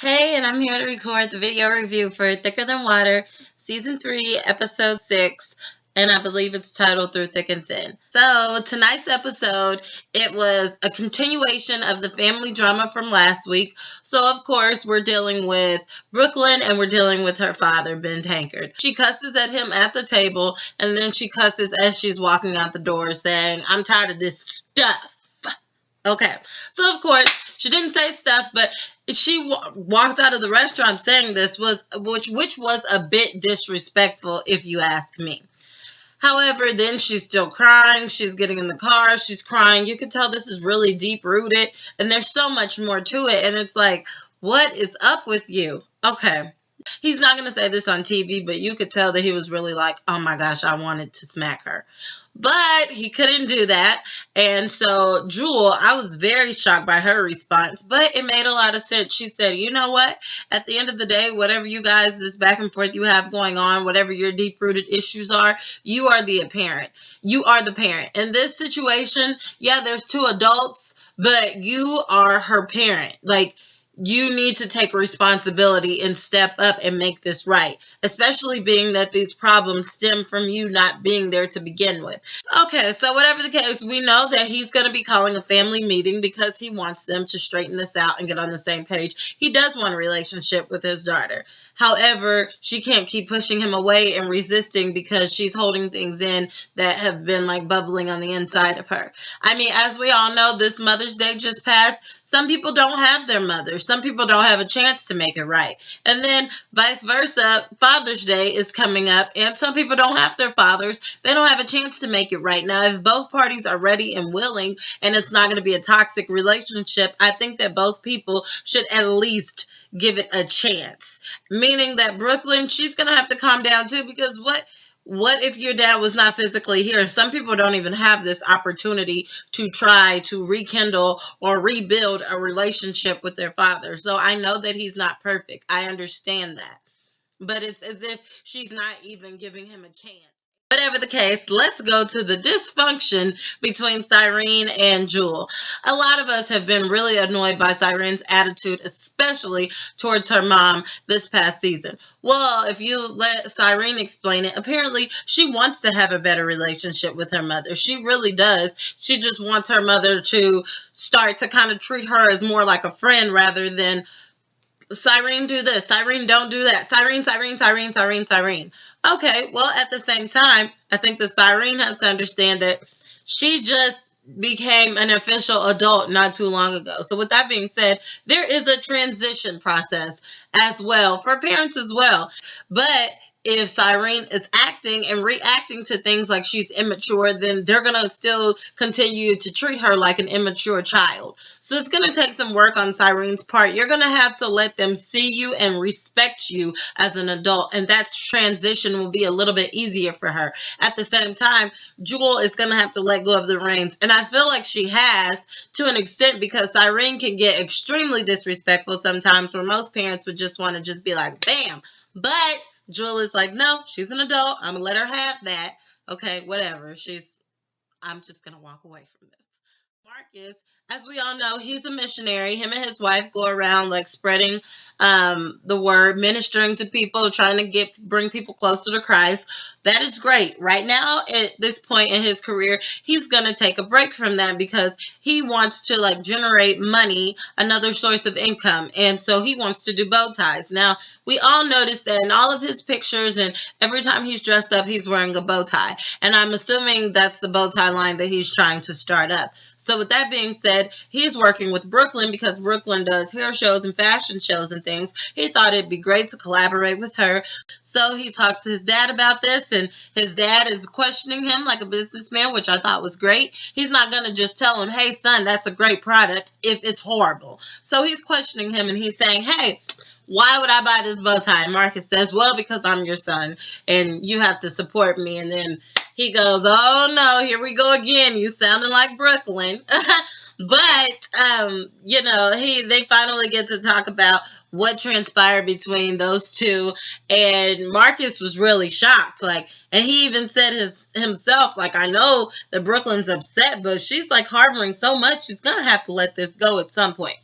Hey, and I'm here to record the video review for Thicker Than Water, Season 3, Episode 6, and I believe it's titled Through Thick and Thin. So, tonight's episode, it was a continuation of the family drama from last week. So, of course, we're dealing with Brooklyn and we're dealing with her father, Ben Tankard. She cusses at him at the table, and then she cusses as she's walking out the door saying, "I'm tired of this stuff." Okay, so of course she didn't say stuff, but she walked out of the restaurant saying this which was a bit disrespectful, if you ask me. However, then she's still crying. She's getting in the car. She's crying. You can tell this is really deep rooted, and there's so much more to it. And it's like, what is up with you? Okay. He's not going to say this on TV, but you could tell that he was really like, oh my gosh, I wanted to smack her. But he couldn't do that. And so Jewel, I was very shocked by her response, but it made a lot of sense. She said, you know what? At the end of the day, whatever you guys, this back and forth you have going on, whatever your deep-rooted issues are, you are the parent. You are the parent. In this situation, yeah, there's two adults, but you are her parent. Like, you need to take responsibility and step up and make this right, especially being that these problems stem from you not being there to begin with. Okay, so whatever the case, we know that he's going to be calling a family meeting because he wants them to straighten this out and get on the same page. He does want a relationship with his daughter. However, she can't keep pushing him away and resisting because she's holding things in that have been like bubbling on the inside of her. I mean, as we all know, this Mother's Day just passed. Some people don't have their mothers. Some people don't have a chance to make it right. And then vice versa, Father's Day is coming up, and some people don't have their fathers. They don't have a chance to make it right. Now, if both parties are ready and willing, and it's not going to be a toxic relationship, I think that both people should at least give it a chance. Meaning that Brooklyn, she's going to have to calm down too, because what if your dad was not physically here? Some people don't even have this opportunity to try to rekindle or rebuild a relationship with their father. So I know that he's not perfect. I understand that. But it's as if she's not even giving him a chance. Whatever the case, let's go to the dysfunction between Cyrene and Jewel. A lot of us have been really annoyed by Cyrene's attitude, especially towards her mom this past season. Well, if you let Cyrene explain it, apparently she wants to have a better relationship with her mother. She really does. She just wants her mother to start to kind of treat her as more like a friend rather than Cyrene, do this. Cyrene, don't do that. Cyrene, Cyrene, Cyrene, Cyrene, Cyrene. Okay, well, at the same time, I think that Cyrene has to understand that she just became an official adult not too long ago. So with that being said, there is a transition process as well for parents as well. But if Cyrene is acting and reacting to things like she's immature, then they're going to still continue to treat her like an immature child. So it's going to take some work on Cyrene's part. You're going to have to let them see you and respect you as an adult, and that transition will be a little bit easier for her. At the same time, Jewel is going to have to let go of the reins, and I feel like she has to an extent because Cyrene can get extremely disrespectful sometimes where most parents would just want to just be like, bam. But Jewel is like, no, she's an adult. I'm going to let her have that. Okay, whatever. I'm just going to walk away from this. Marcus, as we all know, he's a missionary. Him and his wife go around like spreading the word, ministering to people, trying to bring people closer to Christ. That is great. Right now, at this point in his career, he's going to take a break from that because he wants to like generate money, another source of income. And so he wants to do bow ties. Now, we all notice that in all of his pictures and every time he's dressed up, he's wearing a bow tie. And I'm assuming that's the bow tie line that he's trying to start up. So with that being said, he's working with Brooklyn because Brooklyn does hair shows and fashion shows and things. He thought it'd be great to collaborate with her. So he talks to his dad about this, and his dad is questioning him like a businessman, which I thought was great. He's not going to just tell him, hey, son, that's a great product if it's horrible. So he's questioning him, and he's saying, hey, why would I buy this bow tie? And Marcus says, well, because I'm your son, and you have to support me. And then he goes, oh, no, here we go again. You sounding like Brooklyn. But, they finally get to talk about what transpired between those two. And Marcus was really shocked. And he even said himself, I know that Brooklyn's upset, but she's harboring so much. She's going to have to let this go at some point.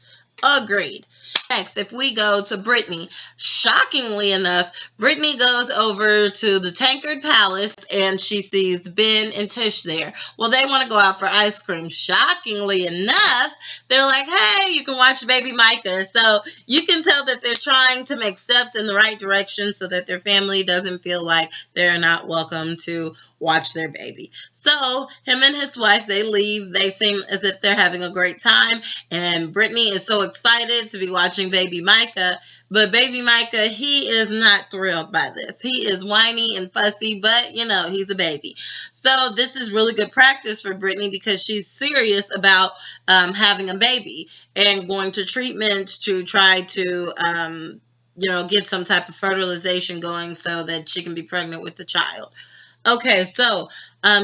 Agreed. Next, if we go to Britney, shockingly enough, Britney goes over to the Tankard Palace and she sees Ben and Tish there. Well, they want to go out for ice cream. Shockingly enough, they're like, hey, you can watch Baby Micah. So you can tell that they're trying to make steps in the right direction so that their family doesn't feel like they're not welcome to watch their baby. So him and his wife, they leave. They seem as if they're having a great time. And Britney is so excited to be watching Baby Micah. But Baby Micah, he is not thrilled by this. He is whiny and fussy, but, he's a baby. So this is really good practice for Britney because she's serious about having a baby and going to treatment to try to, get some type of fertilization going so that she can be pregnant with the child. Okay, so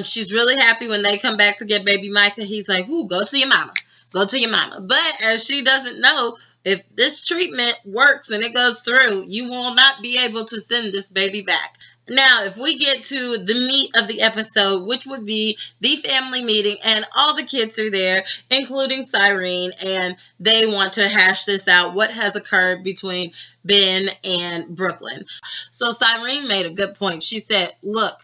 she's really happy when they come back to get Baby Micah. He's like, ooh, go to your mama. Go to your mama. But as she doesn't know, if this treatment works and it goes through, you will not be able to send this baby back. Now, if we get to the meat of the episode, which would be the family meeting, and all the kids are there, including Cyrene, and they want to hash this out, what has occurred between Ben and Brooklyn. So Cyrene made a good point. She said, look,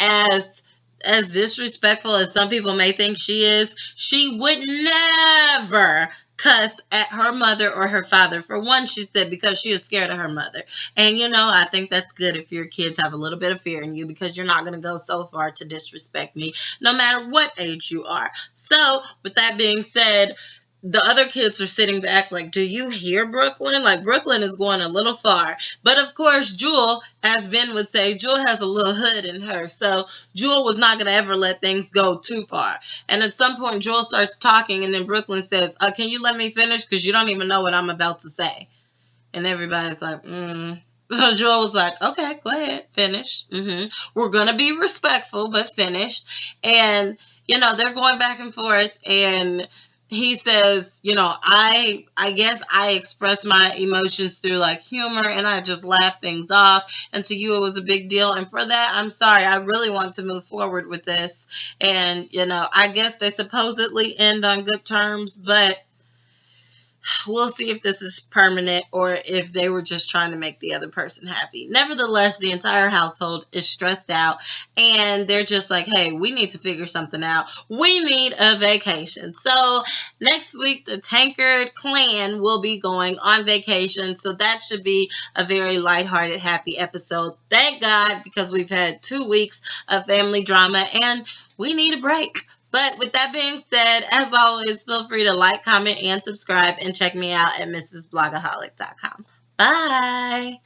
as disrespectful as some people may think she is, she would never cuss at her mother or her father. For one, she said, because she is scared of her mother. And, I think that's good if your kids have a little bit of fear in you because you're not going to go so far to disrespect me, no matter what age you are. So, with that being said, the other kids are sitting back like, do you hear Brooklyn? Like, Brooklyn is going a little far. But, of course, Jewel, as Ben would say, Jewel has a little hood in her. So, Jewel was not going to ever let things go too far. And at some point, Jewel starts talking, and then Brooklyn says, can you let me finish? Because you don't even know what I'm about to say. And everybody's like, So Jewel was like, okay, go ahead, finish. We're going to be respectful, but finish. And, they're going back and forth, and he says, I guess I express my emotions through like humor and I just laugh things off. And to you, it was a big deal. And for that, I'm sorry. I really want to move forward with this. And, I guess they supposedly end on good terms, but we'll see if this is permanent or if they were just trying to make the other person happy. Nevertheless, the entire household is stressed out and they're just like, hey, we need to figure something out. We need a vacation. So next week, the Tankard clan will be going on vacation. So that should be a very lighthearted, happy episode. Thank God, because we've had 2 weeks of family drama and we need a break. But with that being said, as always, feel free to like, comment, and subscribe, and check me out at mrsblogaholic.com. Bye!